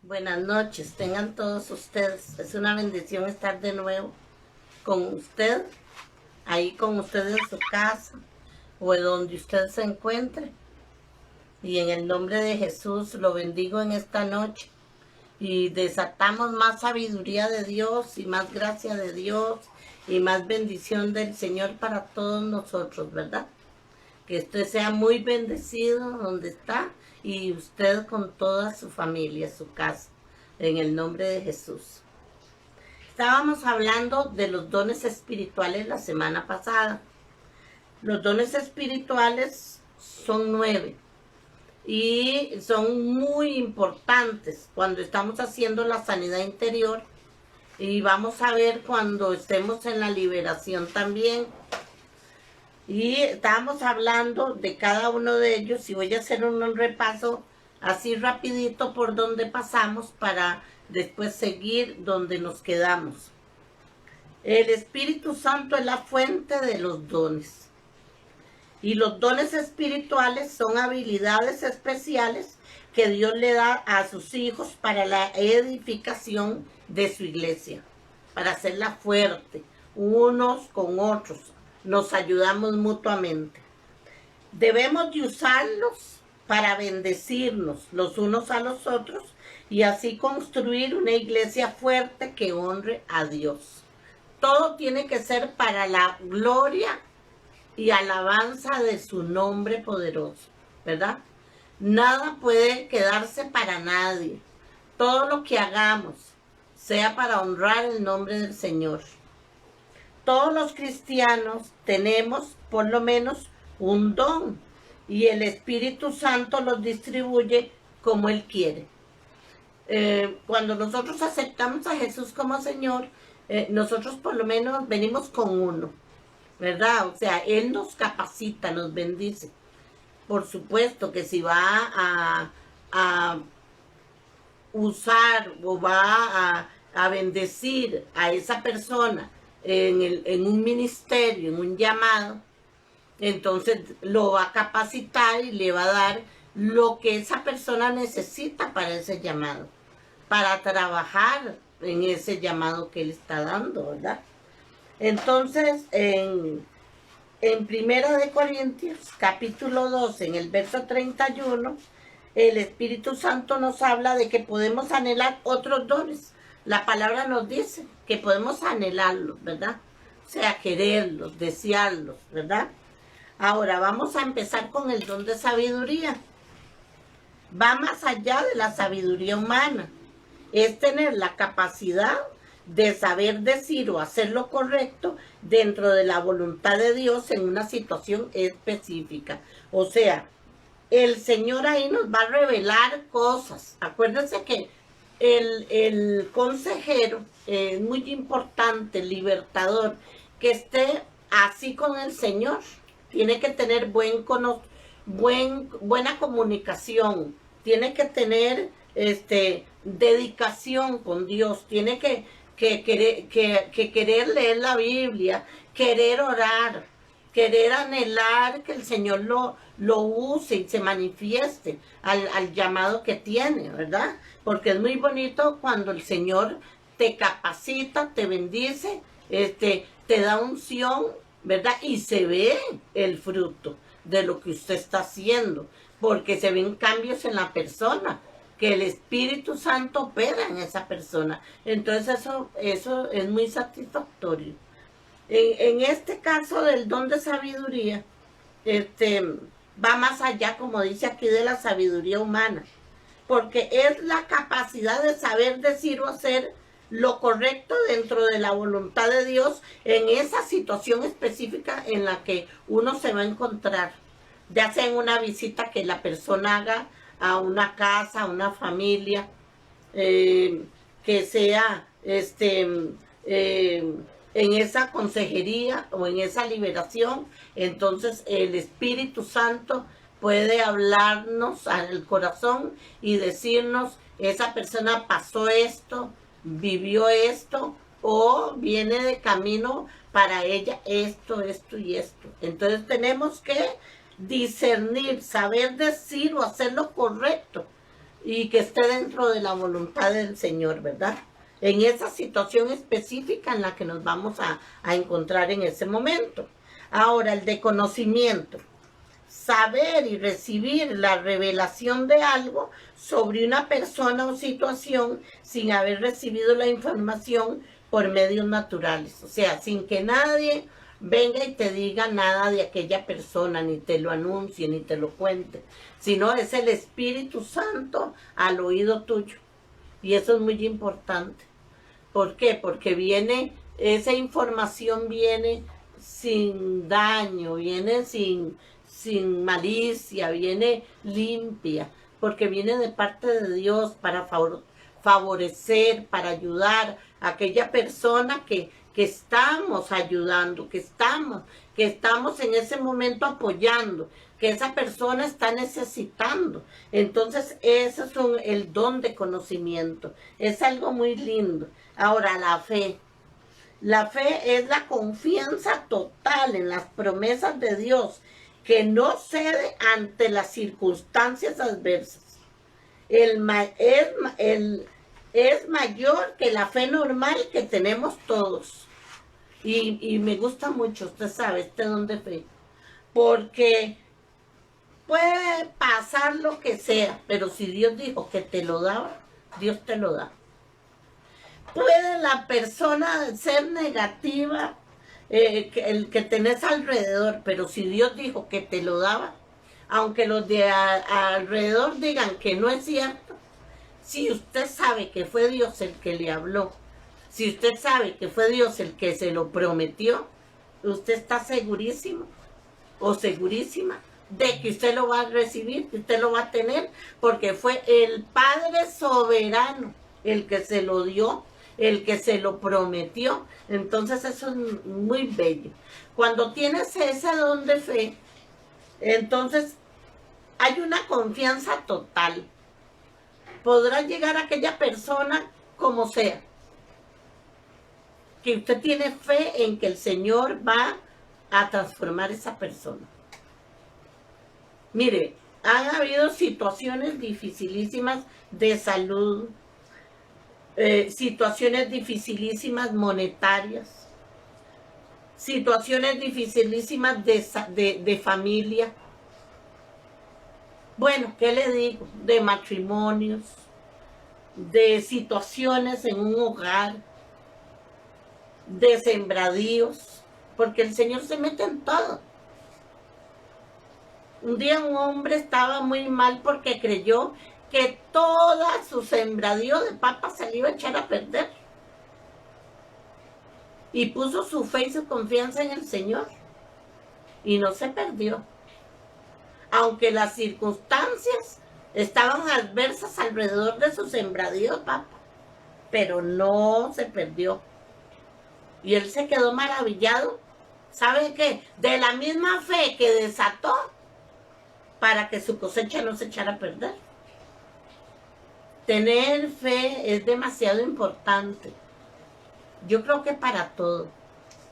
Buenas noches, tengan todos ustedes. Es una bendición estar de nuevo con usted, ahí con usted en su casa o en donde usted se encuentre. Y en el nombre de Jesús lo bendigo en esta noche. Y desatamos más sabiduría de Dios y más gracia de Dios y más bendición del Señor para todos nosotros, ¿verdad? Que usted sea muy bendecido donde está y usted con toda su familia, su casa, en el nombre de Jesús. Estábamos hablando de los dones espirituales la semana pasada. Los dones espirituales son 9 y son muy importantes cuando estamos haciendo la sanidad interior, y vamos a ver cuando estemos en la liberación también. Y estábamos hablando de cada uno de ellos y voy a hacer un repaso así rapidito por donde pasamos para después seguir donde nos quedamos. El Espíritu Santo es la fuente de los dones. Y los dones espirituales son habilidades especiales que Dios le da a sus hijos para la edificación de su iglesia, para hacerla fuerte, unos con otros. Nos ayudamos mutuamente. Debemos de usarlos para bendecirnos los unos a los otros y así construir una iglesia fuerte que honre a Dios. Todo tiene que ser para la gloria y alabanza de su nombre poderoso, ¿verdad? Nada puede quedarse para nadie. Todo lo que hagamos sea para honrar el nombre del Señor. Todos los cristianos tenemos por lo menos un don y el Espíritu Santo los distribuye como Él quiere. Cuando nosotros aceptamos a Jesús como Señor, nosotros por lo menos venimos con uno, ¿verdad? O sea, Él nos capacita, nos bendice. Por supuesto que si va a usar o va a bendecir a esa persona en un ministerio, en un llamado, entonces lo va a capacitar y le va a dar lo que esa persona necesita para ese llamado, para trabajar en ese llamado que él está dando, ¿verdad? Entonces, en Primera de Corintios, capítulo 12, en el verso 31, el Espíritu Santo nos habla de que podemos anhelar otros dones. La palabra nos dice que podemos anhelarlos, ¿verdad? O sea, quererlos, desearlos, ¿verdad? Ahora vamos a empezar con el don de sabiduría. Va más allá de la sabiduría humana. Es tener la capacidad de saber decir o hacer lo correcto dentro de la voluntad de Dios en una situación específica. O sea, el Señor ahí nos va a revelar cosas. Acuérdense que el consejero es muy importante, el libertador, que esté así con el Señor. Tiene que tener buena comunicación, tiene que tener dedicación con Dios, tiene que querer leer la Biblia, querer orar, querer anhelar que el Señor lo use y se manifieste al llamado que tiene, ¿verdad? Porque es muy bonito cuando el Señor te capacita, te bendice, te da unción, ¿verdad? Y se ve el fruto de lo que usted está haciendo, porque se ven cambios en la persona, que el Espíritu Santo opera en esa persona. Entonces eso es muy satisfactorio. En este caso del don de sabiduría, va más allá, como dice aquí, de la sabiduría humana, porque es la capacidad de saber decir o hacer lo correcto dentro de la voluntad de Dios en esa situación específica en la que uno se va a encontrar, ya sea en una visita que la persona haga a una casa, a una familia, que sea en esa consejería o en esa liberación. Entonces el Espíritu Santo puede hablarnos al corazón y decirnos, esa persona pasó esto, vivió esto, o viene de camino para ella esto y esto. Entonces tenemos que discernir, saber decir o hacer lo correcto y que esté dentro de la voluntad del Señor, ¿verdad? En esa situación específica en la que nos vamos a encontrar en ese momento. Ahora, el de conocimiento. Saber y recibir la revelación de algo sobre una persona o situación sin haber recibido la información por medios naturales. O sea, sin que nadie venga y te diga nada de aquella persona, ni te lo anuncie, ni te lo cuente, sino es el Espíritu Santo al oído tuyo. Y eso es muy importante. ¿Por qué? Porque esa información viene sin daño, viene sin malicia, viene limpia, porque viene de parte de Dios para favorecer, para ayudar a aquella persona que estamos ayudando, que estamos en ese momento apoyando, que esa persona está necesitando. Entonces, ese es el don de conocimiento. Es algo muy lindo. Ahora, la fe. La fe es la confianza total en las promesas de Dios, que no cede ante las circunstancias adversas. Es mayor que la fe normal que tenemos todos. Y me gusta mucho, usted sabe, este don de fe. Porque puede pasar lo que sea, pero si Dios dijo que te lo daba, Dios te lo da. Puede la persona ser negativa, el que tenés alrededor, pero si Dios dijo que te lo daba, aunque los de alrededor digan que no es cierto, si usted sabe que fue Dios el que le habló, si usted sabe que fue Dios el que se lo prometió, usted está segurísimo o segurísima de que usted lo va a recibir, que usted lo va a tener, porque fue el Padre soberano el que se lo dio, el que se lo prometió. Entonces eso es muy bello. Cuando tienes ese don de fe, entonces hay una confianza total. Podrá llegar a aquella persona como sea, que usted tiene fe en que el Señor va a transformar esa persona. Mire, han habido situaciones dificilísimas de salud, situaciones dificilísimas monetarias, situaciones dificilísimas de familia. Bueno, ¿qué le digo? De matrimonios, de situaciones en un hogar, de sembradíos, porque el Señor se mete en todo. Un día un hombre estaba muy mal porque creyó que toda su sembradío de papas se le iba a echar a perder. Y puso su fe y su confianza en el Señor. Y no se perdió. Aunque las circunstancias estaban adversas alrededor de su sembradío de papas. Pero no se perdió. Y él se quedó maravillado. ¿Sabe qué? De la misma fe que desató para que su cosecha no se echara a perder. Tener fe es demasiado importante. Yo creo que para todo.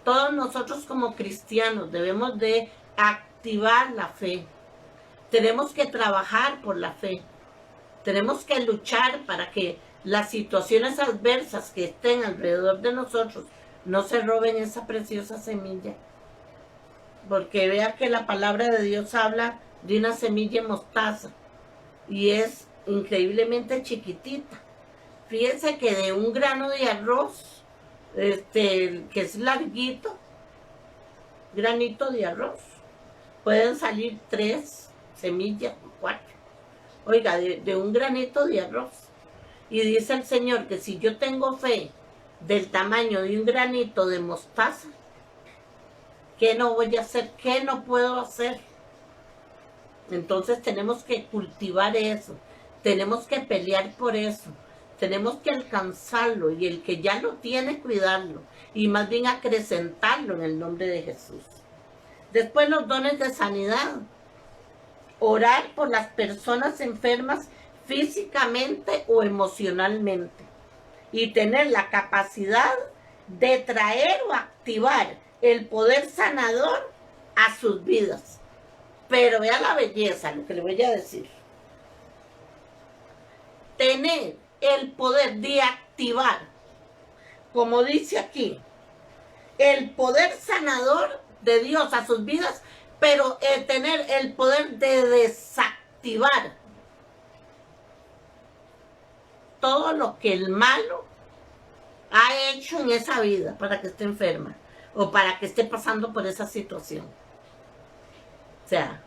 Todos nosotros como cristianos debemos de activar la fe. Tenemos que trabajar por la fe. Tenemos que luchar para que las situaciones adversas que estén alrededor de nosotros no se roben esa preciosa semilla. Porque vea que la palabra de Dios habla de una semilla mostaza y es increíblemente chiquitita. Fíjense que de un grano de arroz, que es larguito, granito de arroz, pueden salir 3 semillas o 4. Oiga, de un granito de arroz. Y dice el Señor que si yo tengo fe del tamaño de un granito de mostaza, ¿qué no voy a hacer? ¿Qué no puedo hacer? Entonces tenemos que cultivar eso, tenemos que pelear por eso, tenemos que alcanzarlo y el que ya lo tiene, cuidarlo y más bien acrecentarlo en el nombre de Jesús. Después los dones de sanidad, orar por las personas enfermas físicamente o emocionalmente y tener la capacidad de traer o activar el poder sanador a sus vidas. Pero vea la belleza, lo que le voy a decir. tener el poder de activar, como dice aquí, el poder sanador de Dios a sus vidas, pero tener el poder de desactivar todo lo que el malo ha hecho en esa vida para que esté enferma o para que esté pasando por esa situación. O sea,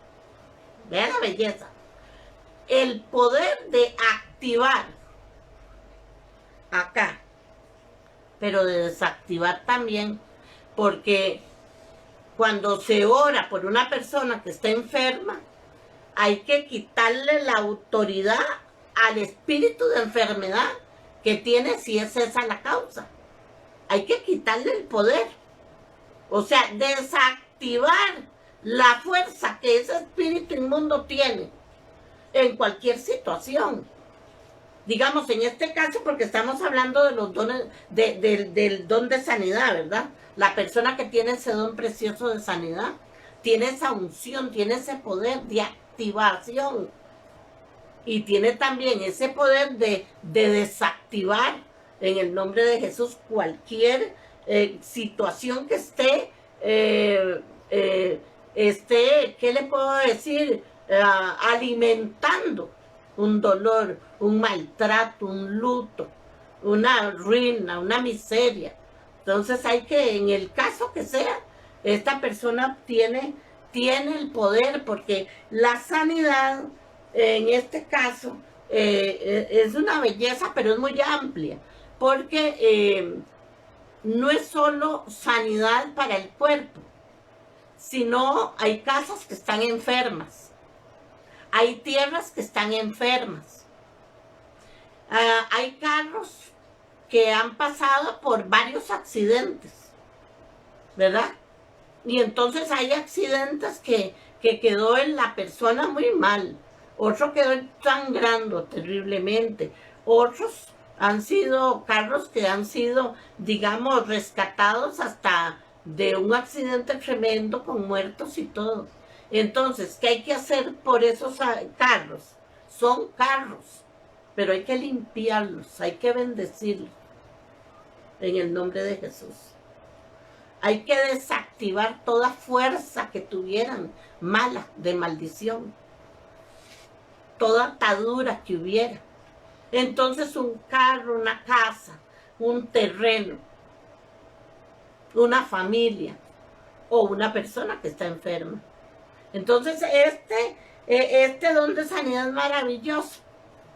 vea la belleza. El poder de activar acá, pero de desactivar también, porque cuando se ora por una persona que está enferma, hay que quitarle la autoridad al espíritu de enfermedad que tiene, si es esa la causa. Hay que quitarle el poder. O sea, desactivar la fuerza que ese espíritu inmundo tiene en cualquier situación. Digamos, en este caso, porque estamos hablando de los dones, del don de sanidad, ¿verdad? La persona que tiene ese don precioso de sanidad, tiene esa unción, tiene ese poder de activación. Y tiene también ese poder de desactivar en el nombre de Jesús cualquier situación que esté, ¿qué le puedo decir? Alimentando un dolor, un maltrato, un luto, una ruina, una miseria. Entonces hay que, en el caso que sea, esta persona tiene el poder, porque la sanidad, en este caso, es una belleza, pero es muy amplia, porque no es solo sanidad para el cuerpo, sino hay casas que están enfermas, hay tierras que están enfermas, hay carros que han pasado por varios accidentes, ¿verdad? Y entonces hay accidentes que quedó en la persona muy mal, otro quedó sangrando terriblemente, otros han sido carros que han sido, digamos, rescatados hasta de un accidente tremendo con muertos y todo. Entonces, ¿qué hay que hacer por esos carros? Son carros, pero hay que limpiarlos, hay que bendecirlos en el nombre de Jesús. Hay que desactivar toda fuerza que tuvieran mala, de maldición, toda atadura que hubiera. Entonces un carro, una casa, un terreno, una familia o una persona que está enferma. Entonces este don de sanidad es maravilloso,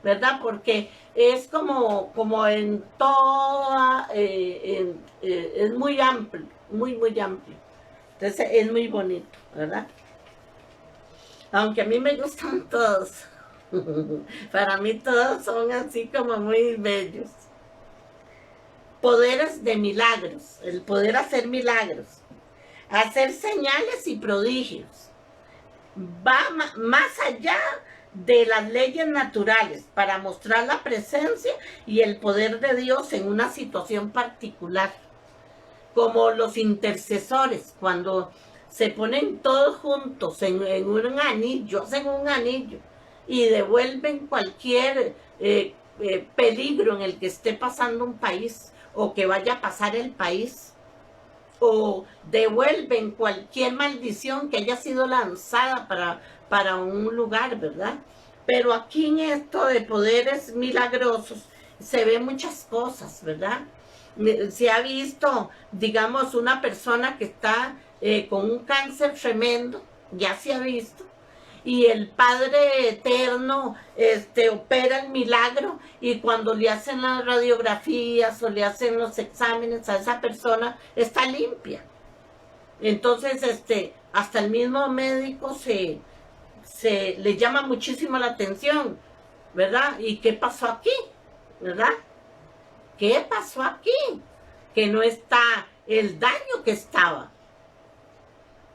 ¿verdad? Porque es como en toda, es muy amplio, muy amplio. Entonces es muy bonito, ¿verdad? Aunque a mí me gustan todos. Para mí todos son así como muy bellos. Poderes de milagros, el poder hacer milagros, hacer señales y prodigios. Va más allá de las leyes naturales para mostrar la presencia y el poder de Dios en una situación particular. Como los intercesores, cuando se ponen todos juntos en un anillo, hacen un anillo y devuelven cualquier peligro en el que esté pasando un país o que vaya a pasar el país, o devuelven cualquier maldición que haya sido lanzada para un lugar, ¿verdad? Pero aquí en esto de poderes milagrosos se ven muchas cosas, ¿verdad? Se ha visto, digamos, una persona que está con un cáncer tremendo, ya se ha visto, y el Padre Eterno opera el milagro, y cuando le hacen las radiografías o le hacen los exámenes a esa persona, está limpia. Entonces, hasta el mismo médico le llama muchísimo la atención, ¿verdad? ¿Y qué pasó aquí? ¿Verdad? ¿Qué pasó aquí? Que no está el daño que estaba.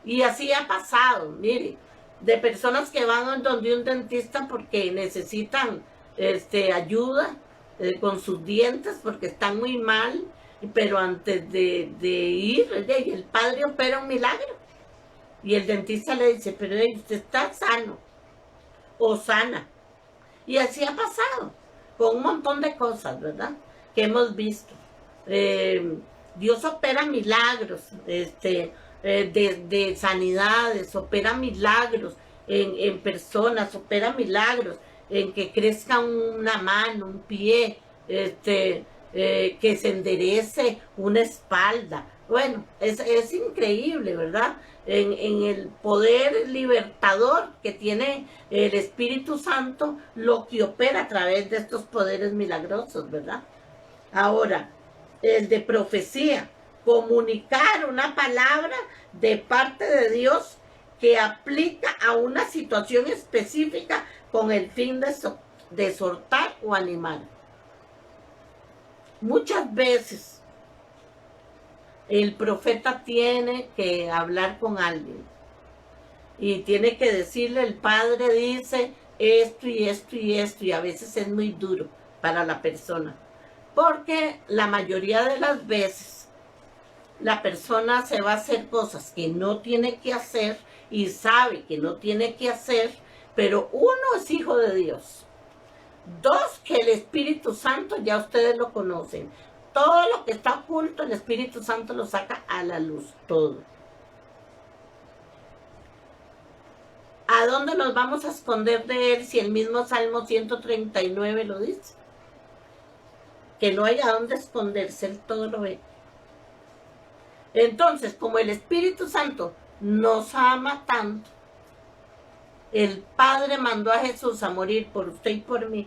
Y así ha pasado, mire, de personas que van donde un dentista porque necesitan ayuda con sus dientes porque están muy mal, pero antes de ir, el padre opera un milagro. Y el dentista le dice, pero usted está sano o sana. Y así ha pasado. con un montón de cosas, ¿verdad? Que hemos visto. Dios opera milagros, de sanidades, opera milagros en personas, opera milagros en que crezca una mano, un pie, que se enderece una espalda. Bueno, es increíble, ¿verdad? En el poder libertador que tiene el Espíritu Santo, lo que opera a través de estos poderes milagrosos, ¿verdad? Ahora, el de profecía, comunicar una palabra de parte de Dios que aplica a una situación específica con el fin de exhortar o animar. Muchas veces el profeta tiene que hablar con alguien y tiene que decirle, el Padre dice esto y esto y esto, y a veces es muy duro para la persona, porque la mayoría de las veces la persona se va a hacer cosas que no tiene que hacer y sabe que no tiene que hacer, pero uno es hijo de Dios. Dos, que el Espíritu Santo ya ustedes lo conocen. Todo lo que está oculto, el Espíritu Santo lo saca a la luz, todo. ¿A dónde nos vamos a esconder de él si el mismo Salmo 139 lo dice? Que no hay a dónde esconderse, él todo lo ve. Entonces, como el Espíritu Santo nos ama tanto, el Padre mandó a Jesús a morir por usted y por mí,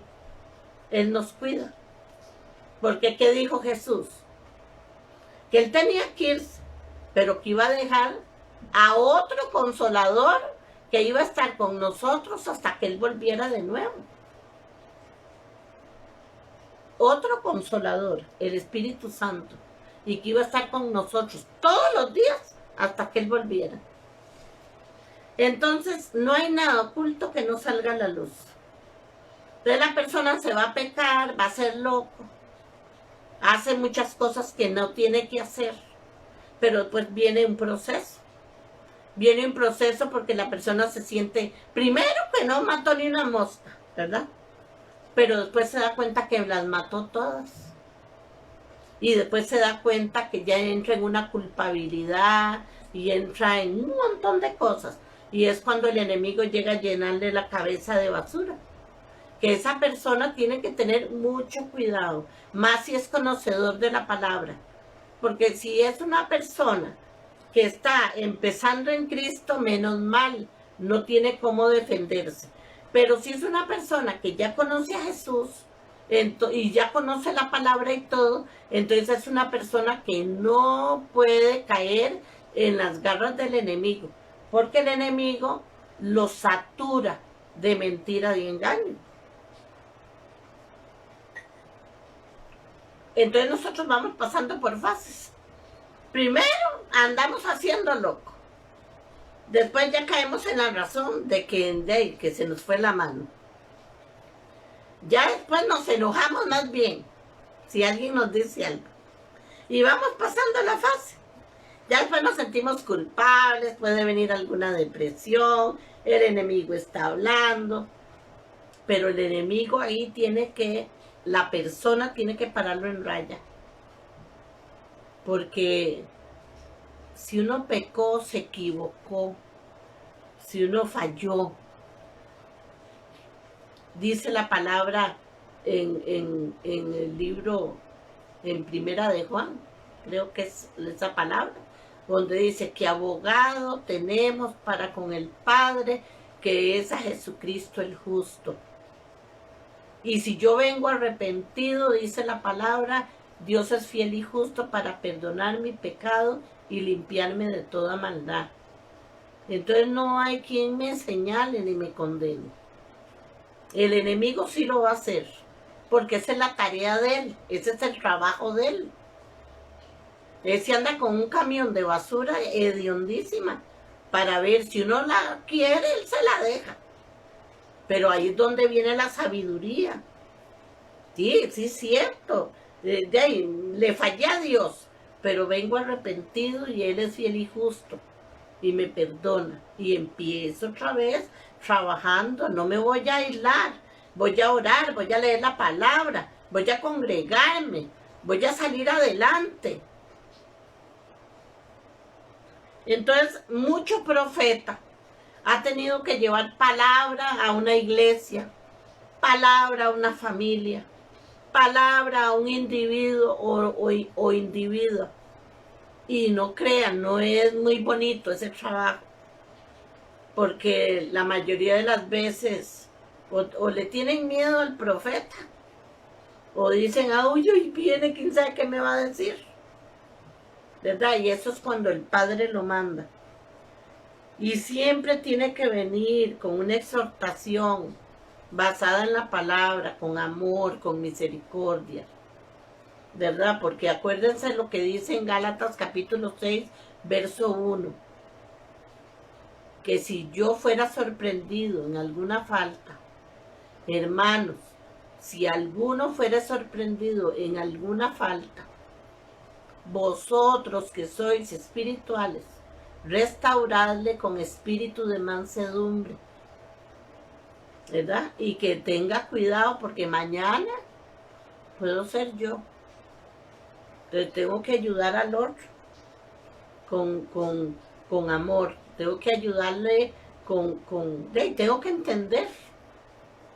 él nos cuida. Porque ¿qué dijo Jesús? Que él tenía que irse, pero que iba a dejar a otro consolador que iba a estar con nosotros hasta que él volviera de nuevo. Otro consolador, el Espíritu Santo, y que iba a estar con nosotros todos los días hasta que él volviera. Entonces, no hay nada oculto que no salga a la luz. Entonces la persona se va a pecar, va a ser loco, hace muchas cosas que no tiene que hacer, pero después viene un proceso. Viene un proceso porque la persona se siente, primero que no mató ni una mosca, ¿verdad? Pero después se da cuenta que las mató todas. Y después se da cuenta que ya entra en una culpabilidad y entra en un montón de cosas. Y es cuando el enemigo llega a llenarle la cabeza de basura. Que esa persona tiene que tener mucho cuidado, más si es conocedor de la palabra. Porque si es una persona que está empezando en Cristo, menos mal, no tiene cómo defenderse. Pero si es una persona que ya conoce a Jesús y ya conoce la palabra y todo, entonces es una persona que no puede caer en las garras del enemigo, porque el enemigo lo satura de mentira y engaño. Entonces nosotros vamos pasando por fases. Primero andamos haciendo loco. Después ya caemos en la razón de que se nos fue la mano. Ya después nos enojamos más bien, si alguien nos dice algo. Y vamos pasando la fase. Ya después nos sentimos culpables, puede venir alguna depresión, el enemigo está hablando. Pero el enemigo ahí la persona tiene que pararlo en raya. Porque si uno pecó, se equivocó, si uno falló, dice la palabra en el libro, en Primera de Juan, creo que es esa palabra, donde dice que abogado tenemos para con el Padre, que es a Jesucristo el justo. Y si yo vengo arrepentido, dice la palabra, Dios es fiel y justo para perdonar mi pecado y limpiarme de toda maldad. Entonces no hay quien me señale ni me condene. El enemigo sí lo va a hacer, porque esa es la tarea de él, ese es el trabajo de él. Él se anda con un camión de basura hediondísima para ver si uno la quiere, él se la deja. Pero ahí es donde viene la sabiduría. Sí, es cierto. De ahí, le fallé a Dios, pero vengo arrepentido y Él es fiel y justo. Y me perdona. Y empiezo otra vez trabajando. No me voy a aislar. voy a orar, voy a leer la palabra, voy a congregarme, voy a salir adelante. Entonces, mucho profeta ha tenido que llevar palabra a una iglesia, palabra a una familia, palabra a un individuo o individua. Y no crean, no es muy bonito ese trabajo, porque la mayoría de las veces o le tienen miedo al profeta, o dicen, uy, viene, quién sabe qué me va a decir, ¿verdad? Y eso es cuando el Padre lo manda. Y siempre tiene que venir con una exhortación basada en la palabra, con amor, con misericordia, ¿verdad? Porque acuérdense lo que dice en Gálatas capítulo 6, verso 1, que si yo fuera sorprendido en alguna falta, hermanos, si alguno fuera sorprendido en alguna falta, vosotros que sois espirituales, restauradle con espíritu de mansedumbre, ¿verdad? Y que tenga cuidado porque mañana puedo ser yo. Entonces tengo que ayudar al otro con amor. Tengo que ayudarle tengo que entender.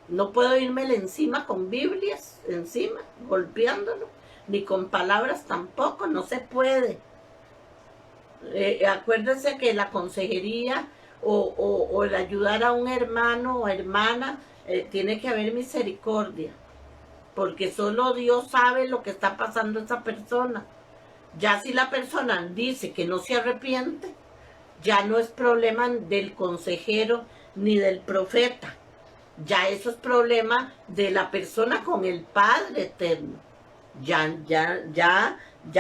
No puedo irme encima con Biblias, encima, golpeándolo, ni con palabras tampoco, no se puede. Acuérdense que la consejería o el ayudar a un hermano o hermana, tiene que haber misericordia, porque solo Dios sabe lo que está pasando a esa persona. Ya si la persona dice que no se arrepiente, ya no es problema del consejero ni del profeta, ya eso es problema de la persona con el Padre eterno. Ya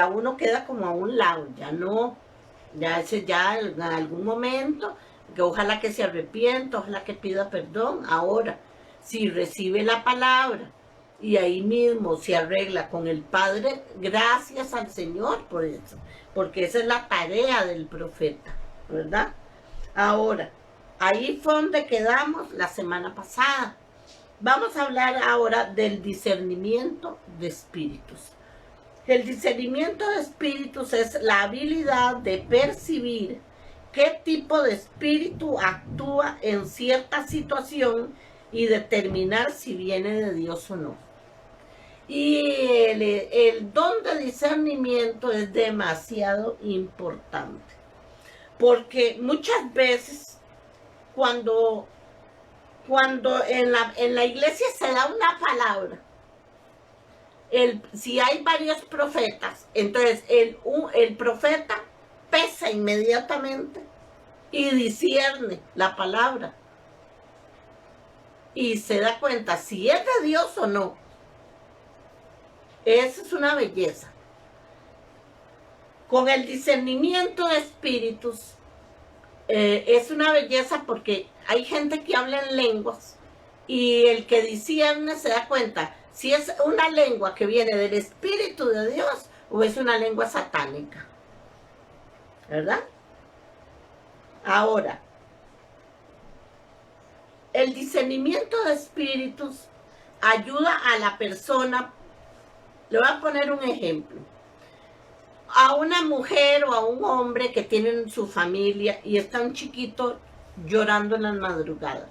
uno queda como a un lado, ya no, ya ese ya en algún momento, que ojalá que se arrepienta, ojalá que pida perdón. Ahora, si recibe la palabra y ahí mismo se arregla con el Padre, gracias al Señor por eso, porque esa es la tarea del profeta, ¿verdad? Ahora, ahí fue donde quedamos la semana pasada. Vamos a hablar ahora del discernimiento de espíritus. El discernimiento de espíritus es la habilidad de percibir qué tipo de espíritu actúa en cierta situación y determinar si viene de Dios o no. Y el don de discernimiento es demasiado importante, porque muchas veces cuando en la iglesia se da una palabra, si hay varios profetas, entonces el profeta pesa inmediatamente y discierne la palabra y se da cuenta si es de Dios o no. Esa es una belleza. Con el discernimiento de espíritus, es una belleza porque hay gente que habla en lenguas y el que discierne se da cuenta si es una lengua que viene del Espíritu de Dios o es una lengua satánica, ¿verdad? Ahora, el discernimiento de espíritus ayuda a la persona. Le voy a poner un ejemplo. A una mujer o a un hombre que tienen su familia y está un chiquito llorando en las madrugadas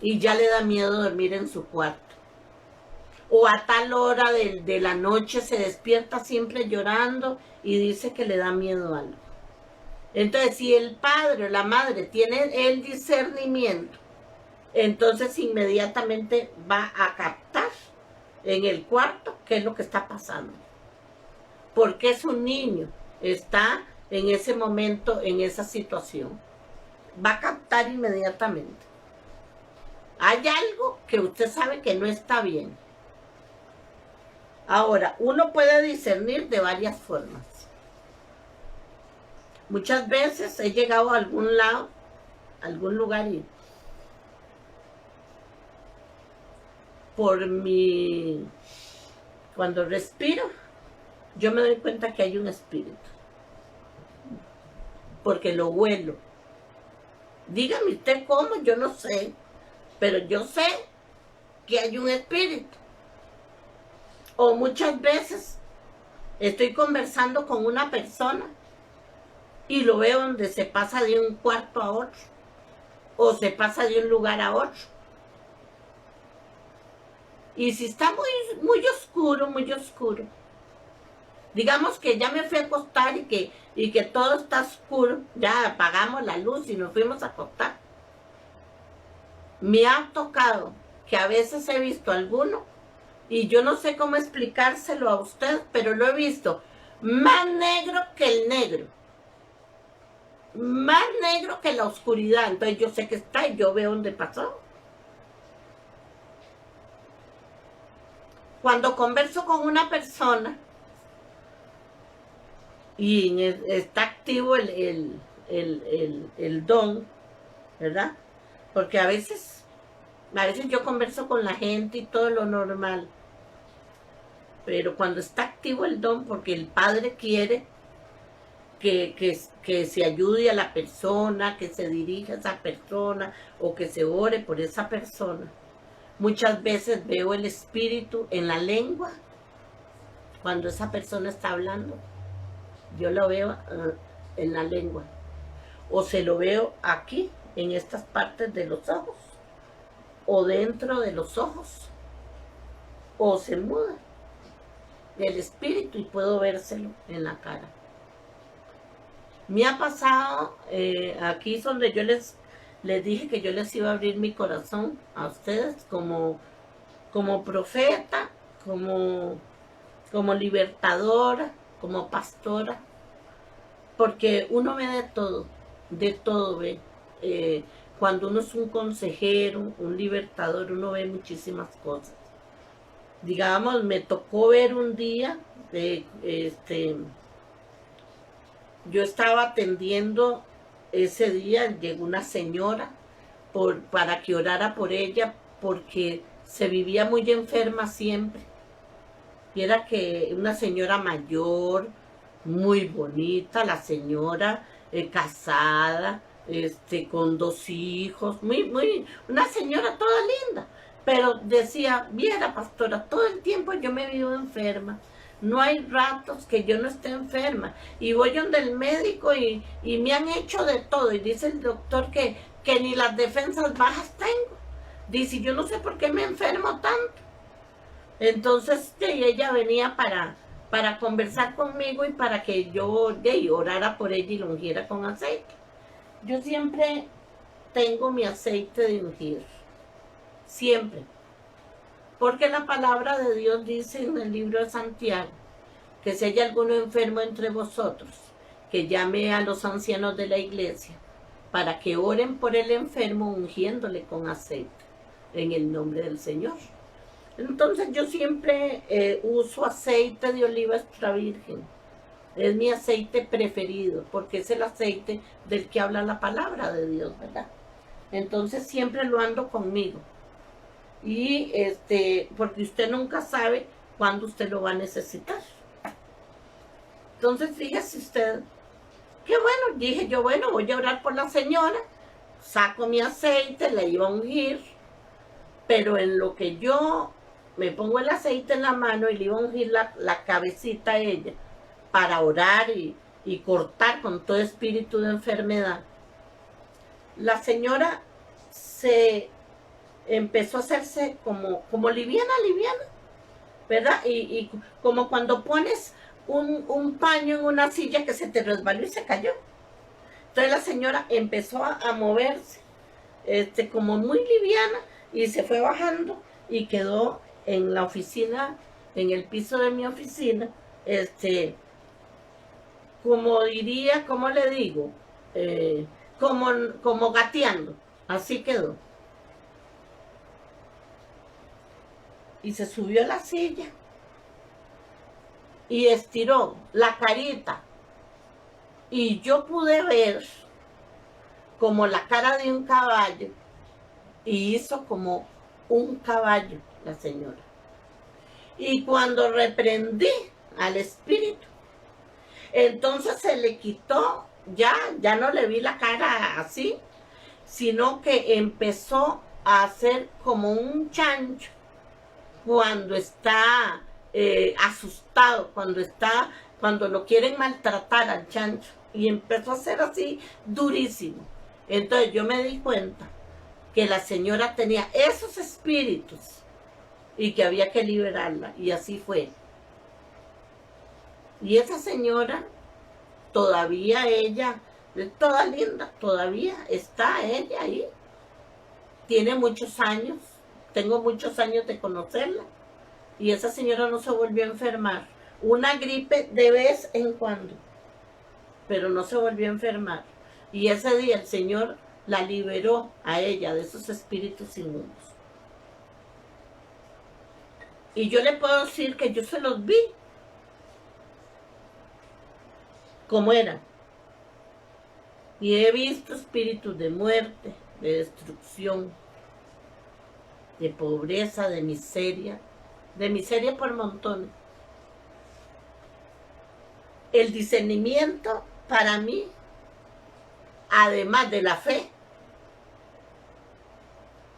y ya le da miedo dormir en su cuarto, o a tal hora de la noche se despierta siempre llorando y dice que le da miedo algo. Entonces, si el padre o la madre tienen el discernimiento, entonces inmediatamente va a captar en el cuarto qué es lo que está pasando, porque es un niño, está en ese momento, en esa situación, va a captar inmediatamente. Hay algo que usted sabe que no está bien. Ahora, uno puede discernir de varias formas. Muchas veces he llegado a algún lado, a algún lugar y cuando respiro, yo me doy cuenta que hay un espíritu, porque lo huelo. Dígame usted cómo, yo no sé, pero yo sé que hay un espíritu. O muchas veces estoy conversando con una persona y lo veo donde se pasa de un cuarto a otro, o se pasa de un lugar a otro. Y si está muy oscuro, digamos que ya me fui a acostar y que todo está oscuro, ya apagamos la luz y nos fuimos a acostar. Me ha tocado que a veces he visto alguno, y yo no sé cómo explicárselo a usted, pero lo he visto más negro que el negro, más negro que la oscuridad. Entonces yo sé que está y yo veo dónde pasó. Cuando converso con una persona y está activo el don, ¿verdad? Porque a veces yo converso con la gente y todo lo normal, pero cuando está activo el don, porque el Padre quiere que se ayude a la persona, que se dirija a esa persona o que se ore por esa persona. Muchas veces veo el espíritu en la lengua cuando esa persona está hablando. Yo lo veo en la lengua. O se lo veo aquí, en estas partes de los ojos. O dentro de los ojos. O se muda el espíritu y puedo vérselo en la cara. Me ha pasado, aquí es donde yo les dije que yo les iba a abrir mi corazón a ustedes como profeta, como libertadora, como pastora, porque uno ve de todo ve. Cuando uno es un consejero, un libertador, uno ve muchísimas cosas. Digamos, me tocó ver un día, yo estaba atendiendo ese día, llegó una señora para que orara por ella, porque se vivía muy enferma siempre. Y era que una señora mayor, muy bonita, la señora casada, con 2 hijos, una señora toda linda. Pero decía, viera pastora, todo el tiempo yo me vivo enferma. No hay ratos que yo no esté enferma. Y voy donde el médico y me han hecho de todo. Y dice el doctor que ni las defensas bajas tengo. Dice, yo no sé por qué me enfermo tanto. Entonces ella venía para conversar conmigo y para que yo orara por ella y lo ungiera con aceite. Yo siempre tengo mi aceite de ungir. Siempre. Porque la palabra de Dios dice en el libro de Santiago que si hay alguno enfermo entre vosotros, que llame a los ancianos de la iglesia para que oren por el enfermo ungiéndole con aceite en el nombre del Señor. Entonces yo siempre uso aceite de oliva extra virgen. Es mi aceite preferido porque es el aceite del que habla la palabra de Dios, ¿verdad? Entonces siempre lo ando conmigo. Y porque usted nunca sabe cuándo usted lo va a necesitar. Entonces fíjese usted, qué bueno, dije yo, bueno, voy a orar por la señora, saco mi aceite, la iba a ungir, pero en lo que yo me pongo el aceite en la mano y le iba a ungir la cabecita a ella para orar y cortar con todo espíritu de enfermedad, la señora se empezó a hacerse como liviana, ¿verdad? Y como cuando pones un paño en una silla que se te resbaló y se cayó. Entonces la señora empezó a moverse, como muy liviana, y se fue bajando y quedó en la oficina, en el piso de mi oficina, como diría, ¿cómo le digo? Como gateando, así quedó. Y se subió a la silla y estiró la carita y yo pude ver como la cara de un caballo y hizo como un caballo la señora. Y cuando reprendí al espíritu, entonces se le quitó, ya no le vi la cara así, sino que empezó a hacer como un chancho cuando está asustado, cuando lo quieren maltratar al chancho. Y empezó a ser así durísimo. Entonces yo me di cuenta que la señora tenía esos espíritus y que había que liberarla. Y así fue. Y esa señora, todavía ella, toda linda, todavía está ella ahí. Tiene muchos años, tengo muchos años de conocerla. Y esa señora no se volvió a enfermar. Una gripe de vez en cuando, pero no se volvió a enfermar. Y ese día el Señor la liberó a ella de esos espíritus inmundos. Y yo le puedo decir que yo se los vi como eran. Y he visto espíritus de muerte, de destrucción, de pobreza, de miseria por montones. El discernimiento para mí, además de la fe,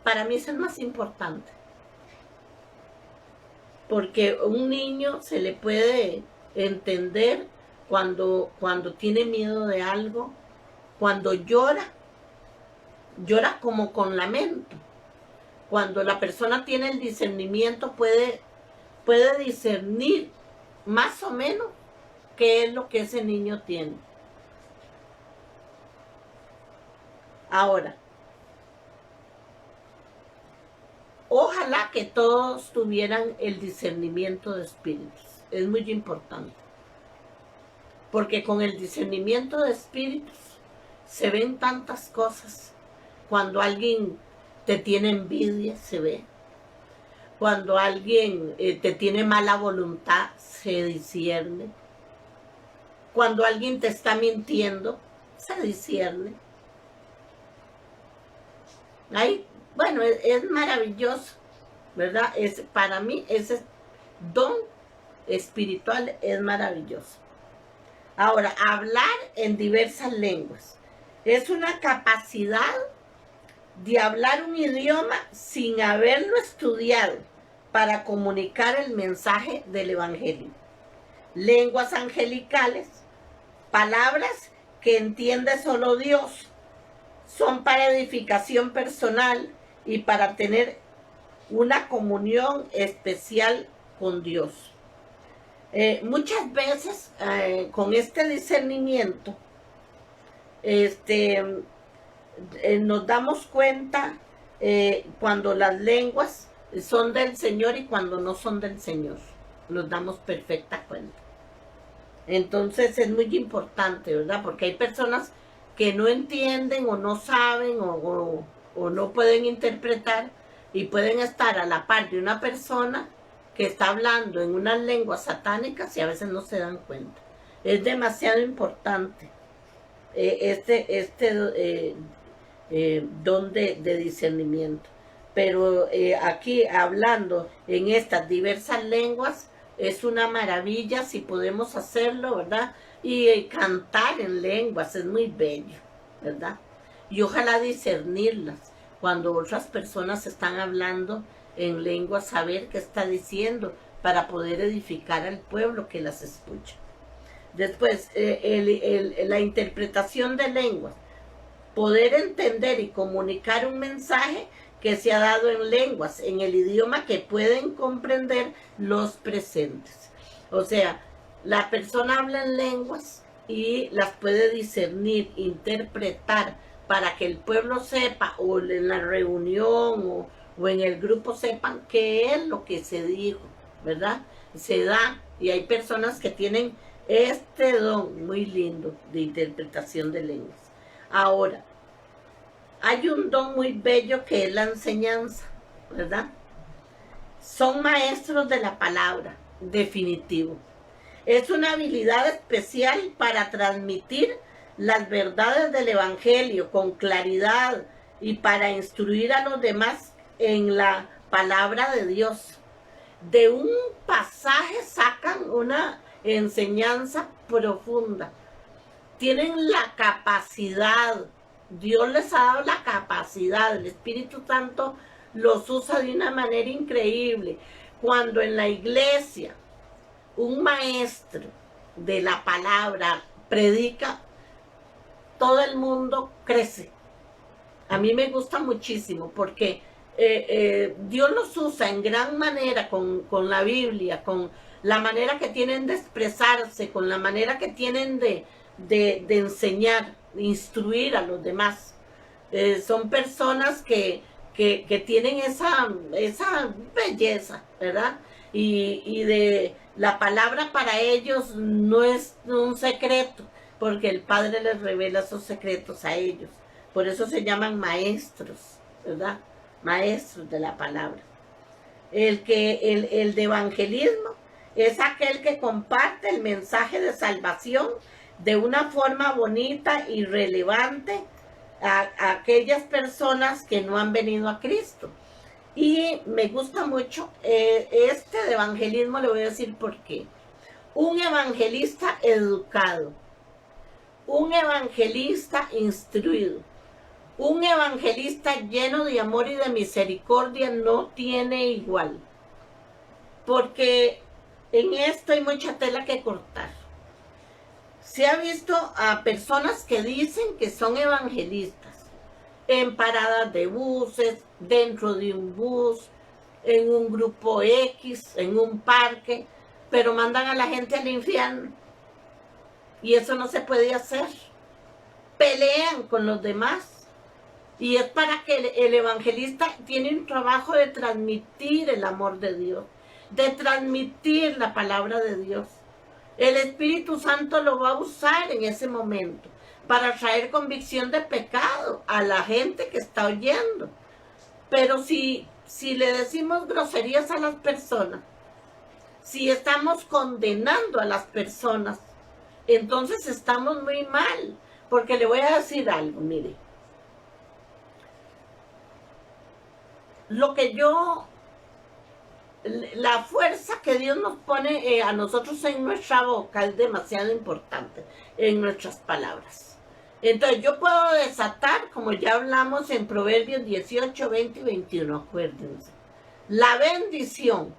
para mí es el más importante. Porque a un niño se le puede entender cuando tiene miedo de algo, cuando llora como con lamento. Cuando la persona tiene el discernimiento puede discernir más o menos qué es lo que ese niño tiene. Ahora, ojalá que todos tuvieran el discernimiento de espíritus. Es muy importante. Porque con el discernimiento de espíritus se ven tantas cosas. Cuando alguien te tiene envidia, se ve. Cuando alguien te tiene mala voluntad, se discierne. Cuando alguien te está mintiendo, se discierne. Ay, bueno, es maravilloso, ¿verdad? Para mí ese don espiritual es maravilloso. Ahora, hablar en diversas lenguas es una capacidad de hablar un idioma sin haberlo estudiado para comunicar el mensaje del evangelio. Lenguas angelicales, palabras que entiende solo Dios, son para edificación personal y para tener una comunión especial con Dios. Muchas veces con este discernimiento nos damos cuenta cuando las lenguas son del Señor y cuando no son del Señor. Nos damos perfecta cuenta. Entonces es muy importante, ¿verdad? Porque hay personas que no entienden o no saben o no pueden interpretar y pueden estar a la par de una persona que está hablando en unas lenguas satánicas y a veces no se dan cuenta. Es demasiado importante don de discernimiento. Pero aquí hablando en estas diversas lenguas es una maravilla si podemos hacerlo, ¿verdad? Y cantar en lenguas es muy bello, ¿verdad? Y ojalá discernirlas cuando otras personas están hablando en lengua, saber qué está diciendo para poder edificar al pueblo que las escucha. Después, la interpretación de lenguas, poder entender y comunicar un mensaje que se ha dado en lenguas, en el idioma que pueden comprender los presentes. O sea, la persona habla en lenguas y las puede discernir, interpretar, para que el pueblo sepa, o en la reunión, o en el grupo sepan qué es lo que se dijo, ¿verdad? Se da, y hay personas que tienen este don muy lindo de interpretación de lenguas. Ahora, hay un don muy bello que es la enseñanza, ¿verdad? Son maestros de la palabra, definitivo. Es una habilidad especial para transmitir las verdades del evangelio con claridad y para instruir a los demás en la palabra de Dios. De un pasaje sacan una enseñanza profunda. Tienen la capacidad, Dios les ha dado la capacidad, el Espíritu Santo los usa de una manera increíble cuando en la iglesia un maestro de la palabra predica, todo el mundo crece. A mí me gusta muchísimo porque Dios los usa en gran manera con la Biblia, con la manera que tienen de expresarse, con la manera que tienen de enseñar, de instruir a los demás. Son personas que tienen esa belleza, ¿verdad? Y de la palabra para ellos no es un secreto, porque el Padre les revela esos secretos a ellos. Por eso se llaman maestros, ¿verdad? Maestros de la palabra. El de evangelismo es aquel que comparte el mensaje de salvación de una forma bonita y relevante a aquellas personas que no han venido a Cristo. Y me gusta mucho este de evangelismo, le voy a decir por qué. Un evangelista educado, un evangelista instruido, un evangelista lleno de amor y de misericordia no tiene igual. Porque en esto hay mucha tela que cortar. Se ha visto a personas que dicen que son evangelistas en paradas de buses, dentro de un bus, en un grupo X, en un parque, pero mandan a la gente al infierno. Y eso no se puede hacer. Pelean con los demás. Y es para que el evangelista tiene un trabajo de transmitir el amor de Dios, de transmitir la palabra de Dios. El Espíritu Santo lo va a usar en ese momento para traer convicción de pecado a la gente que está oyendo. Pero si le decimos groserías a las personas, si estamos condenando a las personas, entonces estamos muy mal. Porque le voy a decir algo, mire. La fuerza que Dios nos pone a nosotros en nuestra boca es demasiado importante, en nuestras palabras. Entonces yo puedo desatar, como ya hablamos en Proverbios 18, 20 y 21, acuérdense, la bendición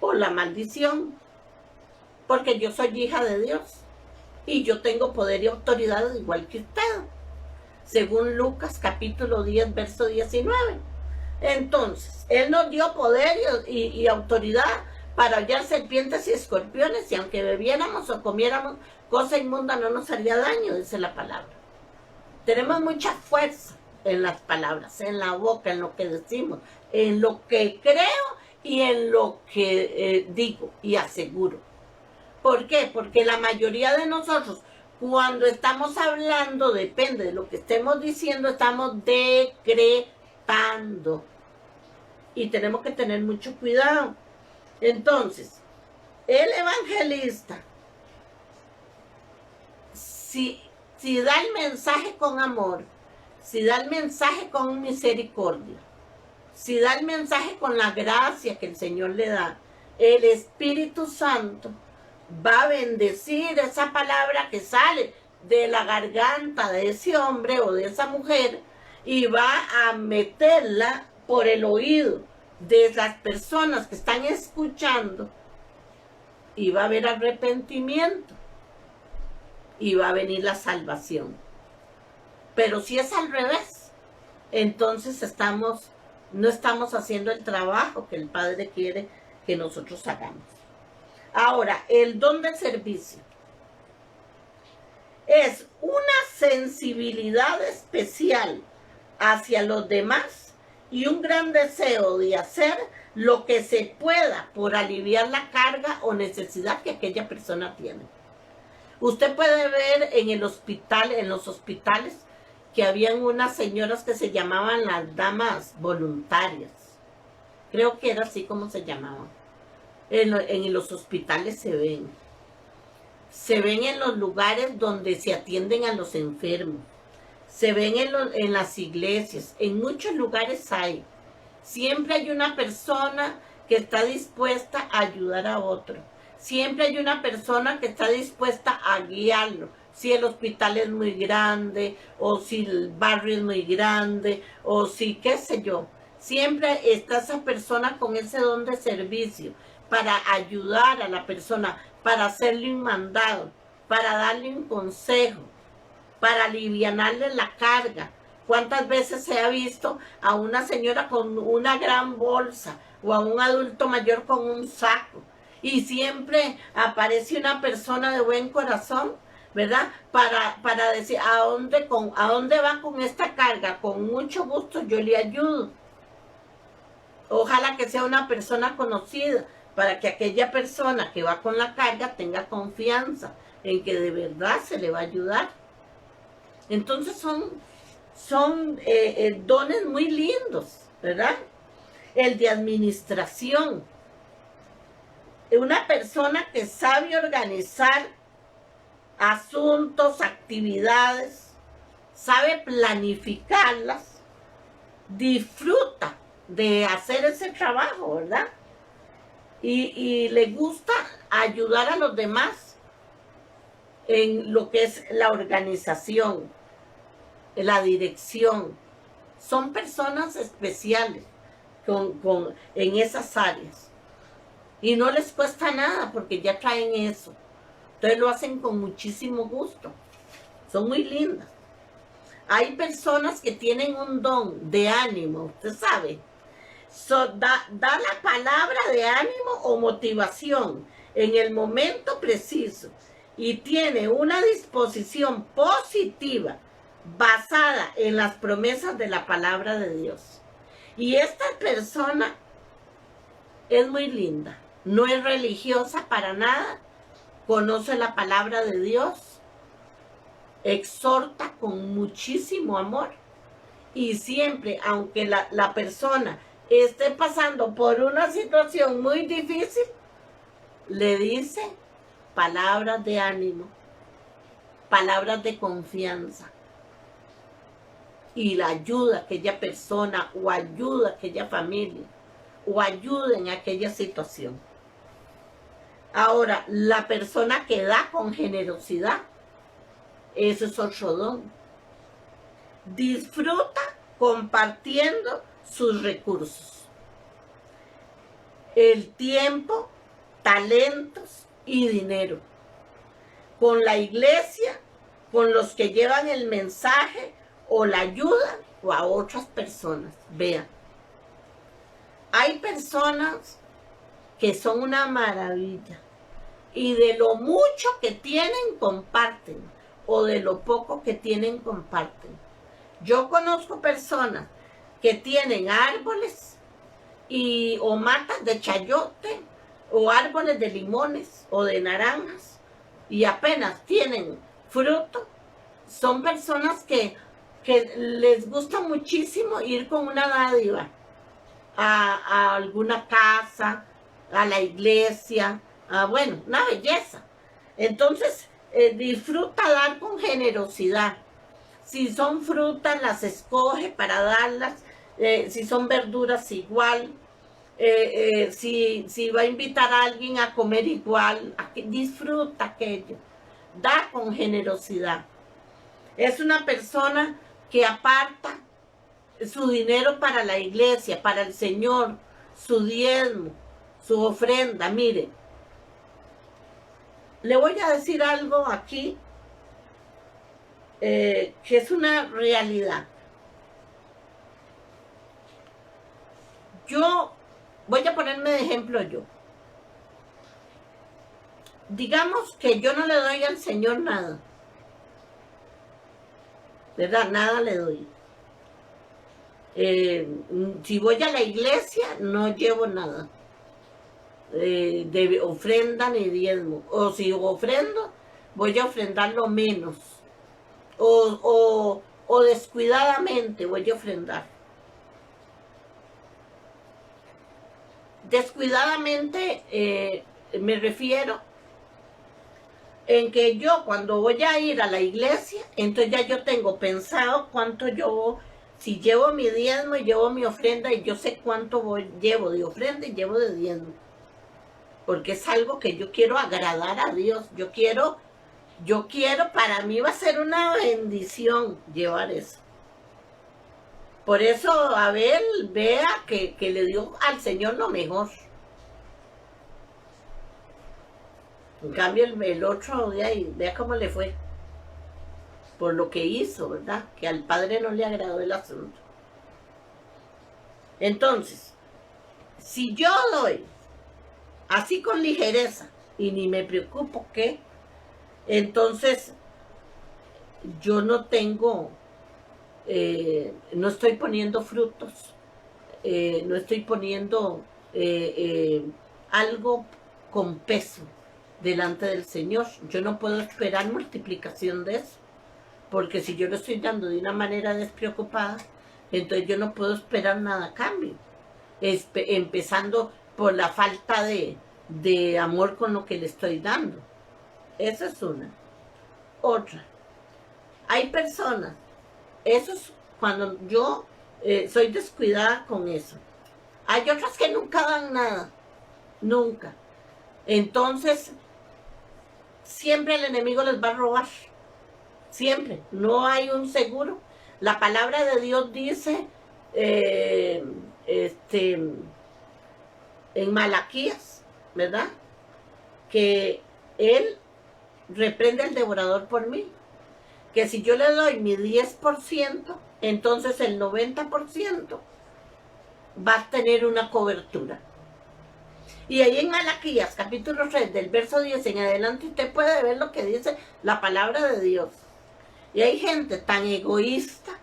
o la maldición, porque yo soy hija de Dios y yo tengo poder y autoridad igual que usted, según Lucas capítulo 10, verso 19. Entonces, Él nos dio poder y autoridad para hollar serpientes y escorpiones, y aunque bebiéramos o comiéramos cosa inmunda no nos haría daño, dice la palabra. Tenemos mucha fuerza en las palabras, en la boca, en lo que decimos, en lo que creo y en lo que digo y aseguro. ¿Por qué? Porque la mayoría de nosotros, cuando estamos hablando, depende de lo que estemos diciendo, estamos decretando. Y tenemos que tener mucho cuidado. Entonces, el evangelista, si da el mensaje con amor, si da el mensaje con misericordia, si da el mensaje con la gracia que el Señor le da, el Espíritu Santo va a bendecir esa palabra que sale de la garganta de ese hombre o de esa mujer y va a meterla por el oído de las personas que están escuchando, y va a haber arrepentimiento y va a venir la salvación. Pero si es al revés, entonces no estamos haciendo el trabajo que el Padre quiere que nosotros hagamos. Ahora, el don de servicio es una sensibilidad especial hacia los demás y un gran deseo de hacer lo que se pueda por aliviar la carga o necesidad que aquella persona tiene. Usted puede ver en los hospitales, que habían unas señoras que se llamaban las damas voluntarias. Creo que era así como se llamaban. En los hospitales se ven en los lugares donde se atienden a los enfermos, se ven en las iglesias, en muchos lugares hay. Siempre hay una persona que está dispuesta a ayudar a otro. Siempre hay una persona que está dispuesta a guiarlo. Si el hospital es muy grande, o si el barrio es muy grande, o si qué sé yo. Siempre está esa persona con ese don de servicio para ayudar a la persona, para hacerle un mandado, para darle un consejo, para alivianarle la carga. ¿Cuántas veces se ha visto a una señora con una gran bolsa o a un adulto mayor con un saco? Y siempre aparece una persona de buen corazón, ¿verdad? Para decir, ¿a dónde va con esta carga? Con mucho gusto yo le ayudo. Ojalá que sea una persona conocida, para que aquella persona que va con la carga tenga confianza en que de verdad se le va a ayudar. Entonces son dones muy lindos, ¿verdad? El de administración. Una persona que sabe organizar asuntos, actividades, sabe planificarlas, disfruta de hacer ese trabajo, ¿verdad? Y le gusta ayudar a los demás en lo que es la organización, la dirección. Son personas especiales en esas áreas. Y no les cuesta nada porque ya traen eso. Entonces lo hacen con muchísimo gusto. Son muy lindas. Hay personas que tienen un don de ánimo, usted sabe. Da la palabra de ánimo o motivación en el momento preciso y tiene una disposición positiva basada en las promesas de la palabra de Dios. Y esta persona es muy linda, no es religiosa para nada, conoce la palabra de Dios, exhorta con muchísimo amor y siempre, aunque la persona esté pasando por una situación muy difícil, le dice palabras de ánimo, palabras de confianza y la ayuda a aquella persona o ayuda a aquella familia o ayuda en aquella situación. Ahora, la persona que da con generosidad, eso es otro don. Disfruta compartiendo sus recursos, el tiempo, talentos y dinero, con la iglesia, con los que llevan el mensaje o la ayuda o a otras personas. Vean, hay personas que son una maravilla y de lo mucho que tienen comparten o de lo poco que tienen comparten. Yo conozco personas que tienen árboles o matas de chayote o árboles de limones o de naranjas y apenas tienen fruto. Son personas que les gusta muchísimo ir con una dádiva a alguna casa, a la iglesia, bueno, una belleza. Entonces, disfruta dar con generosidad. Si son frutas, las escoge para darlas. Si son verduras, igual. Si va a invitar a alguien a comer, igual. Disfruta aquello. Da con generosidad. Es una persona que aparta su dinero para la iglesia, para el Señor, su diezmo, su ofrenda. Mire, le voy a decir algo aquí que es una realidad. Yo voy a ponerme de ejemplo yo. Digamos que yo no le doy al Señor nada, ¿verdad? Nada le doy. Si voy a la iglesia, no llevo nada de ofrenda ni diezmo. O si ofrendo, voy a ofrendar lo menos. O descuidadamente voy a ofrendar. Descuidadamente me refiero en que yo cuando voy a ir a la iglesia, entonces ya yo tengo pensado cuánto yo, si llevo mi diezmo y llevo mi ofrenda, y yo sé cuánto llevo de ofrenda y llevo de diezmo. Porque es algo que yo quiero agradar a Dios. Yo quiero, para mí va a ser una bendición llevar eso. Por eso Abel vea que le dio al Señor lo mejor. En cambio el otro de ahí, vea cómo le fue. Por lo que hizo, ¿verdad? Que al Padre no le agradó el asunto. Entonces, si yo doy así con ligereza y ni me preocupo qué, entonces yo no tengo, no estoy poniendo frutos, no estoy poniendo algo con peso delante del Señor. Yo no puedo esperar multiplicación de eso, porque si yo lo estoy dando de una manera despreocupada, entonces yo no puedo esperar nada a cambio, empezando por la falta de amor con lo que le estoy dando. Esa es una. Otra, hay personas, eso es cuando yo soy descuidada con eso. Hay otras que nunca dan nada, nunca. Entonces, siempre el enemigo les va a robar, siempre, no hay un seguro. La palabra de Dios dice, en Malaquías, ¿verdad? Que Él reprende al devorador por mí. Que si yo le doy mi 10%, entonces el 90% va a tener una cobertura. Y ahí en Malaquías, capítulo 3, del verso 10 en adelante, usted puede ver lo que dice la palabra de Dios. Y hay gente tan egoísta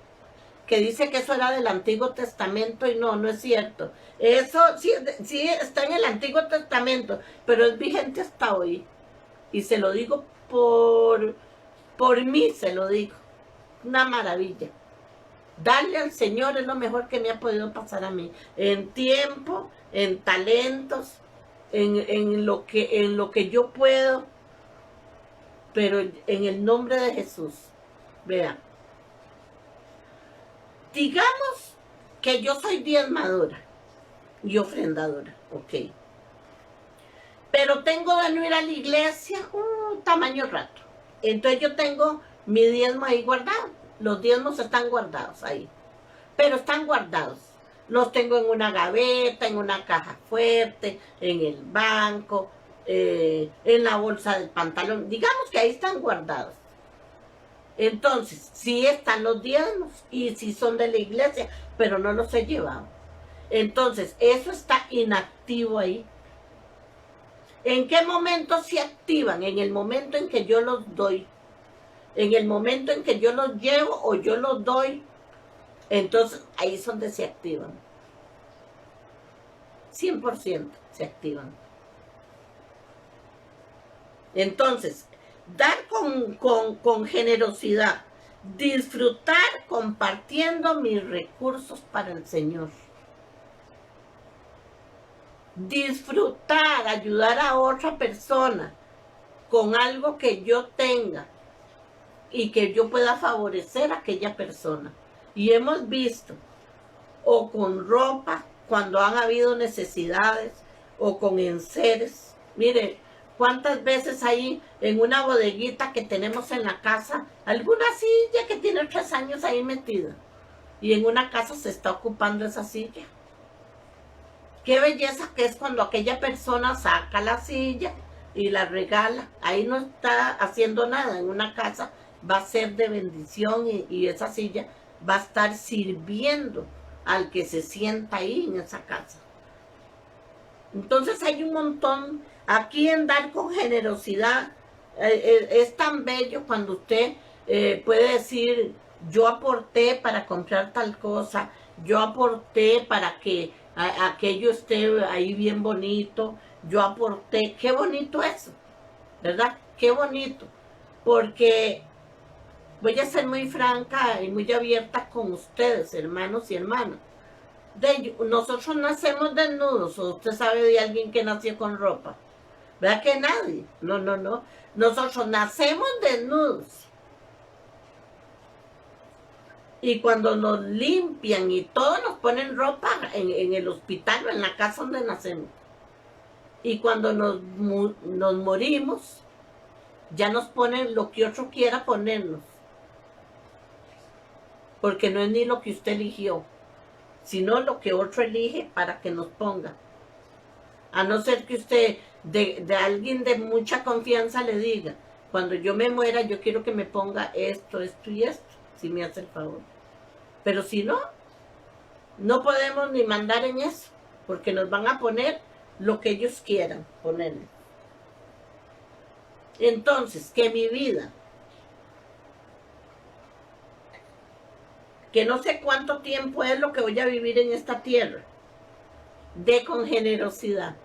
que dice que eso era del Antiguo Testamento y no, no es cierto. Eso sí está en el Antiguo Testamento, pero es vigente hasta hoy. Y se lo digo por mí, se lo digo. Una maravilla. Darle al Señor es lo mejor que me ha podido pasar a mí. En tiempo, en talentos, en lo que yo puedo, pero en el nombre de Jesús. Vean. Digamos que yo soy diezmadora y ofrendadora, ok. Pero tengo de no ir a la iglesia un tamaño rato. Entonces yo tengo mi diezmo ahí guardado. Los diezmos están guardados ahí. Pero están guardados. Los tengo en una gaveta, en una caja fuerte, en el banco, en la bolsa del pantalón. Digamos que ahí están guardados. Entonces, sí están los diezmos y sí son de la iglesia, pero no los he llevado. Entonces, eso está inactivo ahí. ¿En qué momento se activan? En el momento en que yo los doy. En el momento en que yo los llevo o yo los doy, entonces ahí es donde se activan. 100% se activan. Entonces, dar con generosidad, disfrutar compartiendo mis recursos para el Señor. Disfrutar, ayudar a otra persona con algo que yo tenga y que yo pueda favorecer a aquella persona. Y hemos visto, o con ropa, cuando han habido necesidades, o con enseres. Mire, ¿cuántas veces ahí en una bodeguita que tenemos en la casa, alguna silla que tiene 3 años ahí metida? Y en una casa se está ocupando esa silla. Qué belleza que es cuando aquella persona saca la silla y la regala. Ahí no está haciendo nada. En una casa va a ser de bendición y esa silla va a estar sirviendo al que se sienta ahí en esa casa. Entonces hay un montón. Aquí en dar con generosidad es tan bello cuando usted puede decir, yo aporté para comprar tal cosa, yo aporté para que aquello esté ahí bien bonito, yo aporté. Qué bonito eso, ¿verdad? Qué bonito, porque voy a ser muy franca y muy abierta con ustedes, hermanos y hermanas. Nosotros nacemos desnudos, o usted sabe de alguien que nació con ropa. ¿Verdad que nadie? No, no, no. Nosotros nacemos desnudos. Y cuando nos limpian y todos nos ponen ropa en el hospital o en la casa donde nacemos. Y cuando nos morimos, ya nos ponen lo que otro quiera ponernos. porque no es ni lo que usted eligió, sino lo que otro elige para que nos ponga. A no ser que usted, de alguien de mucha confianza le diga, cuando yo me muera yo quiero que me ponga esto, esto y esto, si me hace el favor. Pero si no, no podemos ni mandar en eso, porque nos van a poner lo que ellos quieran ponerle. Entonces, que mi vida, que no sé cuánto tiempo es lo que voy a vivir en esta tierra, dé con generosidad.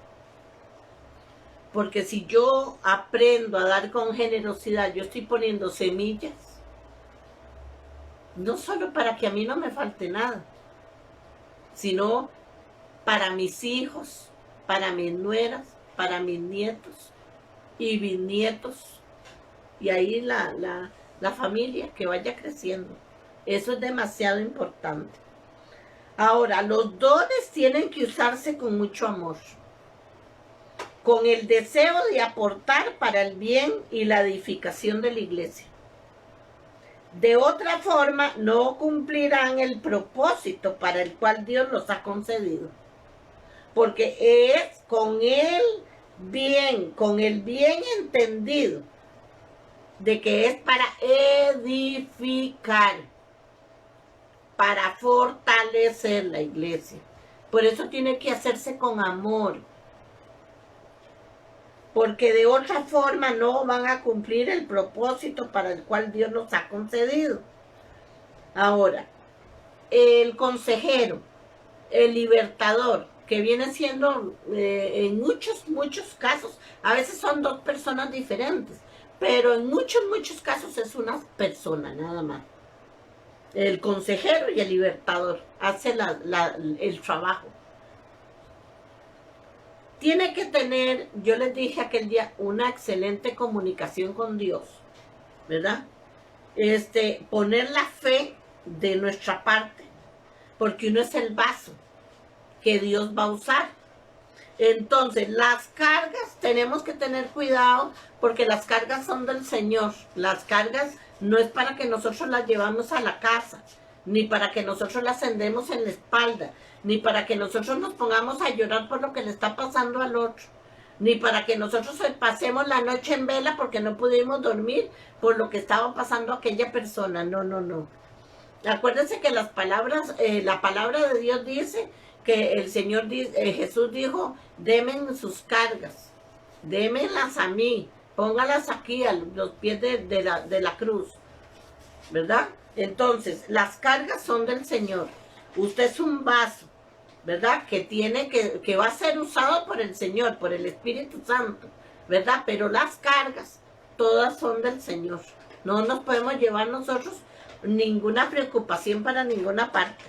Porque si yo aprendo a dar con generosidad, yo estoy poniendo semillas, no solo para que a mí no me falte nada, sino para mis hijos, para mis nueras, para mis nietos y bisnietos, y ahí la familia que vaya creciendo. Eso es demasiado importante. Ahora, los dones tienen que usarse con mucho amor, con el deseo de aportar para el bien y la edificación de la iglesia. De otra forma, no cumplirán el propósito para el cual Dios los ha concedido. Porque es con el bien entendido, de que es para edificar, para fortalecer la iglesia. Por eso tiene que hacerse con amor, porque de otra forma no van a cumplir el propósito para el cual Dios nos ha concedido. Ahora, el consejero, el libertador, que viene siendo en muchos casos, a veces son dos personas diferentes, pero en muchos casos es una persona nada más. El consejero y el libertador hace el trabajo. Tiene que tener, yo les dije aquel día, una excelente comunicación con Dios, ¿verdad? Poner la fe de nuestra parte, porque uno es el vaso que Dios va a usar. Entonces, las cargas, tenemos que tener cuidado, porque las cargas son del Señor. Las cargas no es para que nosotros las llevamos a la casa, ni para que nosotros las andemos en la espalda, ni para que nosotros nos pongamos a llorar por lo que le está pasando al otro, ni para que nosotros pasemos la noche en vela porque no pudimos dormir por lo que estaba pasando a aquella persona. No. Acuérdense que las palabras, la palabra de Dios dice que el Señor, Jesús dijo, denme sus cargas, démenlas a mí, póngalas aquí a los pies de la cruz, ¿verdad? Entonces, las cargas son del Señor. Usted es un vaso, ¿verdad? Que va a ser usado por el Señor, por el Espíritu Santo, ¿verdad? Pero las cargas, todas son del Señor. No nos podemos llevar nosotros ninguna preocupación para ninguna parte.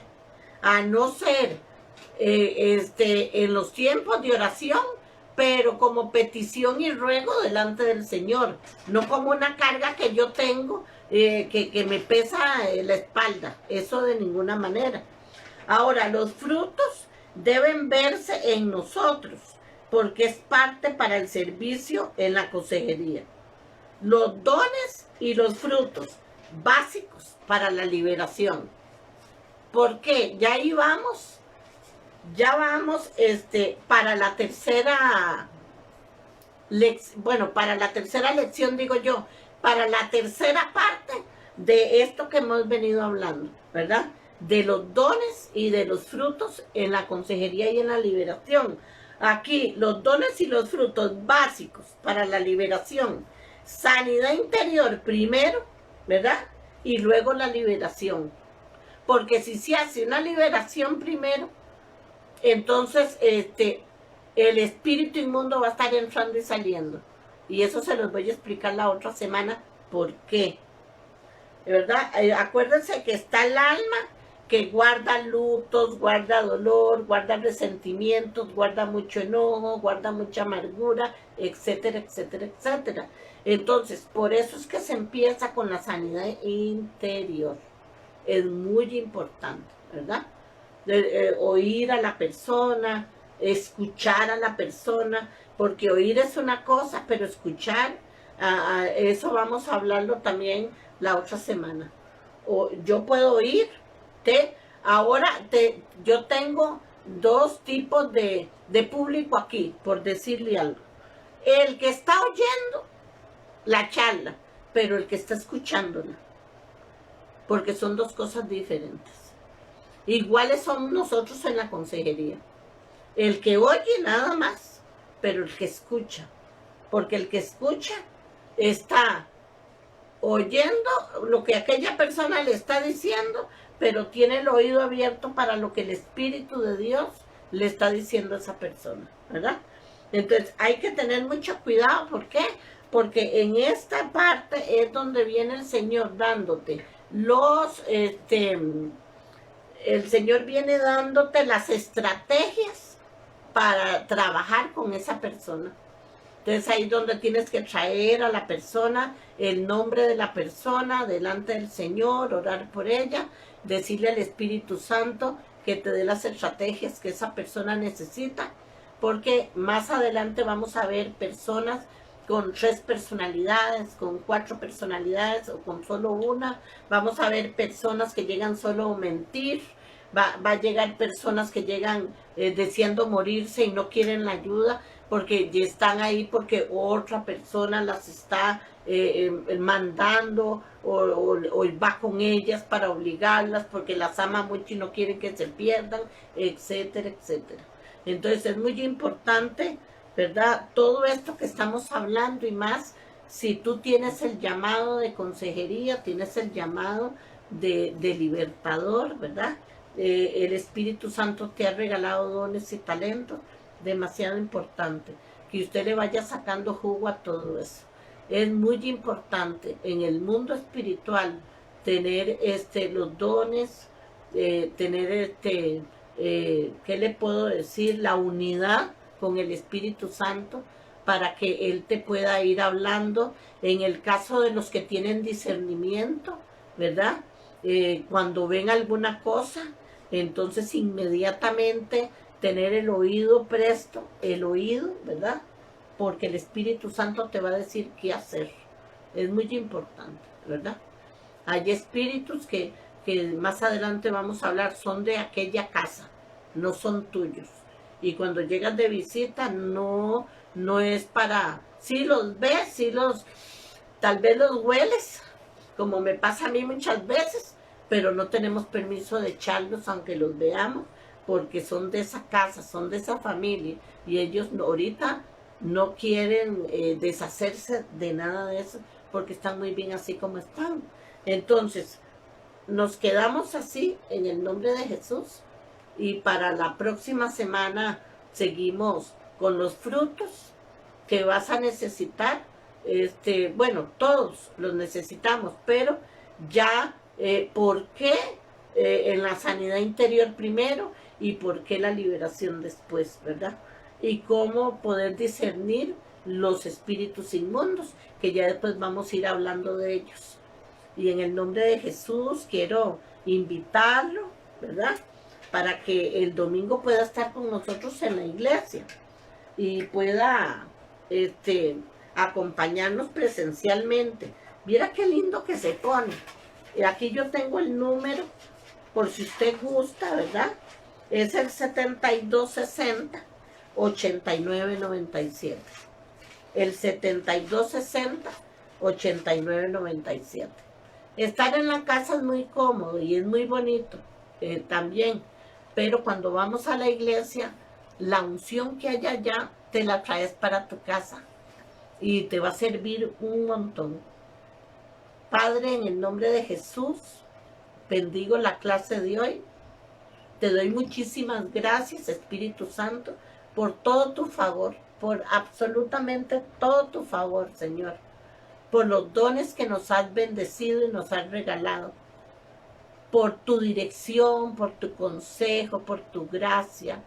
A no ser en los tiempos de oración, pero como petición y ruego delante del Señor, no como una carga que yo tengo que me pesa la espalda, eso de ninguna manera. Ahora, los frutos deben verse en nosotros, porque es parte para el servicio en la consejería. Los dones y los frutos básicos para la liberación. ¿Por qué? Ya ahí vamos. Ya vamos para la tercera para la tercera lección, digo yo, para la tercera parte de esto que hemos venido hablando, ¿verdad? De los dones y de los frutos en la consejería y en la liberación. Aquí, los dones y los frutos básicos para la liberación. Sanidad interior primero, ¿verdad? Y luego la liberación. Porque si se hace una liberación primero, entonces el espíritu inmundo va a estar entrando y saliendo. Y eso se los voy a explicar la otra semana por qué. ¿Verdad? Acuérdense que está el alma que guarda lutos, guarda dolor, guarda resentimientos, guarda mucho enojo, guarda mucha amargura, etcétera, etcétera, etcétera. Entonces, por eso es que se empieza con la sanidad interior. Es muy importante, ¿verdad? Oír a la persona, escuchar a la persona, porque oír es una cosa, pero escuchar, eso vamos a hablarlo también la otra semana. yo puedo oírte. Ahora yo tengo dos tipos de público aquí, por decirle algo. El que está oyendo la charla, pero el que está escuchándola, porque son dos cosas diferentes. Iguales somos nosotros en la consejería. El que oye nada más, pero el que escucha, porque el que escucha está oyendo lo que aquella persona le está diciendo, pero tiene el oído abierto para lo que el Espíritu de Dios le está diciendo a esa persona, ¿verdad? Entonces hay que tener mucho cuidado. ¿Por qué? Porque en esta parte es donde viene el Señor dándote el Señor viene dándote las estrategias para trabajar con esa persona. Entonces ahí es donde tienes que traer a la persona, el nombre de la persona delante del Señor, orar por ella, decirle al Espíritu Santo que te dé las estrategias que esa persona necesita, porque más adelante vamos a ver personas con 3 personalidades, con 4 personalidades o con solo una. Vamos a ver personas que llegan solo a mentir. Va a llegar personas que llegan deseando morirse y no quieren la ayuda porque ya están ahí porque otra persona las está mandando o va con ellas para obligarlas porque las ama mucho y no quieren que se pierdan, etcétera, etcétera. Entonces es muy importante, ¿verdad? Todo esto que estamos hablando y más, si tú tienes el llamado de consejería, tienes el llamado de libertador, ¿verdad? El Espíritu Santo te ha regalado dones y talentos, demasiado importante, que usted le vaya sacando jugo a todo eso. Es muy importante en el mundo espiritual tener los dones, tener ¿qué le puedo decir? La unidad con el Espíritu Santo para que Él te pueda ir hablando. En el caso de los que tienen discernimiento, ¿verdad? Cuando ven alguna cosa, entonces inmediatamente tener el oído presto, el oído, ¿verdad? Porque el Espíritu Santo te va a decir qué hacer. Es muy importante, ¿verdad? Hay espíritus que más adelante vamos a hablar, son de aquella casa, no son tuyos. Y cuando llegas de visita, no es para... Si los ves, tal vez los hueles, como me pasa a mí muchas veces, pero no tenemos permiso de echarlos aunque los veamos, porque son de esa casa, son de esa familia, y ellos ahorita no quieren deshacerse de nada de eso, porque están muy bien así como están. Entonces, nos quedamos así en el nombre de Jesús, y para la próxima semana seguimos con los frutos que vas a necesitar. Bueno, todos los necesitamos, pero ya, ¿por qué en la sanidad interior primero y por qué la liberación después, verdad? Y cómo poder discernir los espíritus inmundos, que ya después vamos a ir hablando de ellos. Y en el nombre de Jesús quiero invitarlo, ¿verdad? Para que el domingo pueda estar con nosotros en la iglesia y pueda acompañarnos presencialmente. Mira qué lindo que se pone. Y aquí yo tengo el número, por si usted gusta, ¿verdad? Es el 7260-8997. El 7260-8997. Estar en la casa es muy cómodo y es muy bonito también. Pero cuando vamos a la iglesia, la unción que hay allá te la traes para tu casa y te va a servir un montón. Padre, en el nombre de Jesús, bendigo la clase de hoy. Te doy muchísimas gracias, Espíritu Santo, por todo tu favor, por absolutamente todo tu favor, Señor, por los dones que nos has bendecido y nos has regalado, por tu dirección, por tu consejo, por tu gracia,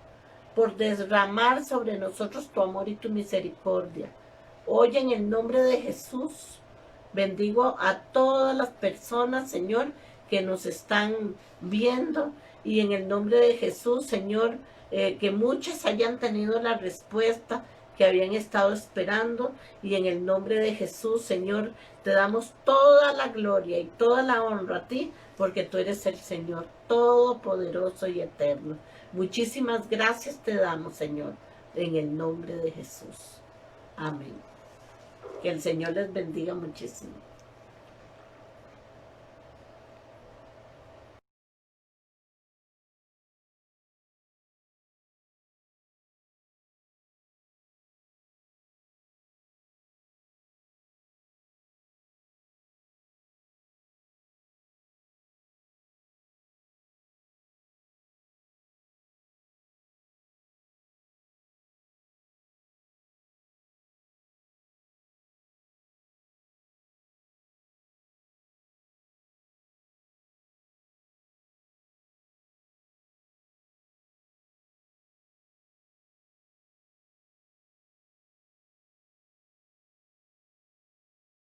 por derramar sobre nosotros tu amor y tu misericordia. Hoy en el nombre de Jesús, bendigo a todas las personas, Señor, que nos están viendo, y en el nombre de Jesús, Señor, que muchas hayan tenido la respuesta que habían estado esperando, y en el nombre de Jesús, Señor, te damos toda la gloria y toda la honra a ti, porque tú eres el Señor todopoderoso y eterno. Muchísimas gracias te damos, Señor, en el nombre de Jesús. Amén. Que el Señor les bendiga muchísimo.